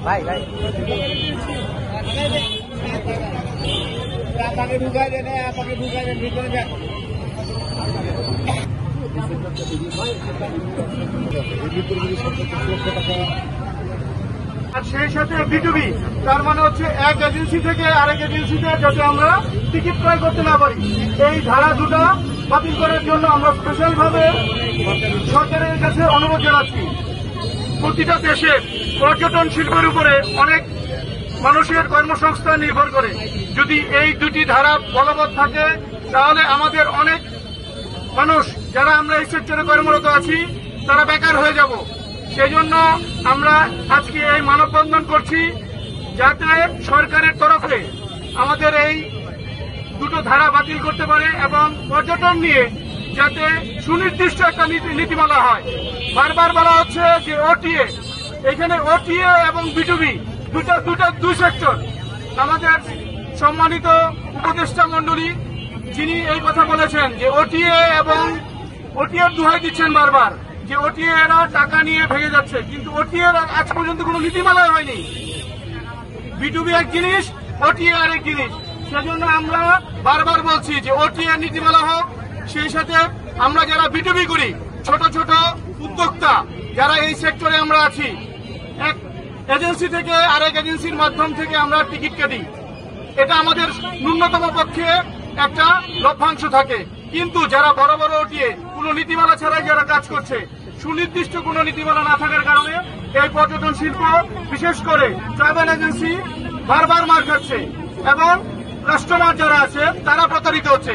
ভাই ভাই আপনাকে ঢুকাই দেন, আপনাকে ঢুকাই দেন, ভিতরে যান। আর সেই সাথে বিটুবি, তার মানে হচ্ছে এক এজেন্সি থেকে আরেক এজেন্সিতে যাতে আমরা টিকিট ক্রয় করতে না পারি, এই ধারা দুটা বাতিল করার জন্য আমরা স্পেশাল ভাবে সরকারের কাছে অনুরোধ জানাচ্ছি। প্রতিটা দেশে পর্যটন শিল্পের উপরে অনেক মানুষের কর্মসংস্থান নির্ভর করে। যদি এই দুটি ধারা বলবৎ থাকে তাহলে আমাদের অনেক মানুষ যারা আমরা এই সেক্টরে কর্মরত আছি তারা বেকার হয়ে যাব। সেই জন্য আমরা আজকে এই মানববন্ধন করছি, যাতে সরকারের তরফে আমাদের এই দুটো ধারা বাতিল করতে পারে এবং পর্যটন নিয়ে যাতে সুনির্দিষ্ট একটা নীতিমালা হয়। বারবার বলা হচ্ছে যে ওটিএ, এখানে ওটিএ এবং বিটুবি দুই সেক্টর। আমাদের সম্মানিত উপদেষ্টা মন্ডলী যিনি এই কথা বলেছেন যে ওটিএ এবং ওটিএর দোহাই দিচ্ছেন বারবার যে ওটিএ এরা টাকা নিয়ে ভেঙে যাচ্ছে, কিন্তু ওটিএ আজ পর্যন্ত কোনো নীতিমালা হয়নি। বিটুবি এক জিনিস, ওটিএ আরেক জিনিস। সেজন্য আমরা বারবার বলছি যে ওটিএ নীতিমালা হোক। সেই সাথে আমরা যারা বিটুবি করি, ছোট ছোট উদ্যোক্তা যারা এই সেক্টরে আমরা আছি, এক এজেন্সি থেকে আরেক এজেন্সির মাধ্যম থেকে আমরা টিকিট কাটি, এটা আমাদের ন্যূনতম পক্ষে একটা লভ্যাংশ থাকে। কিন্তু যারা বড় বড় ওটিএ কোনো নীতিমালা ছাড়াই যারা কাজ করছে, সুনির্দিষ্ট কোনো নীতিমালা না থাকার কারণে এই পর্যটন শিল্প বিশেষ করে ট্রাভেল এজেন্সি বারবার মার খাচ্ছে এবং কাস্টমার যারা আছে তারা প্রতারিত হচ্ছে।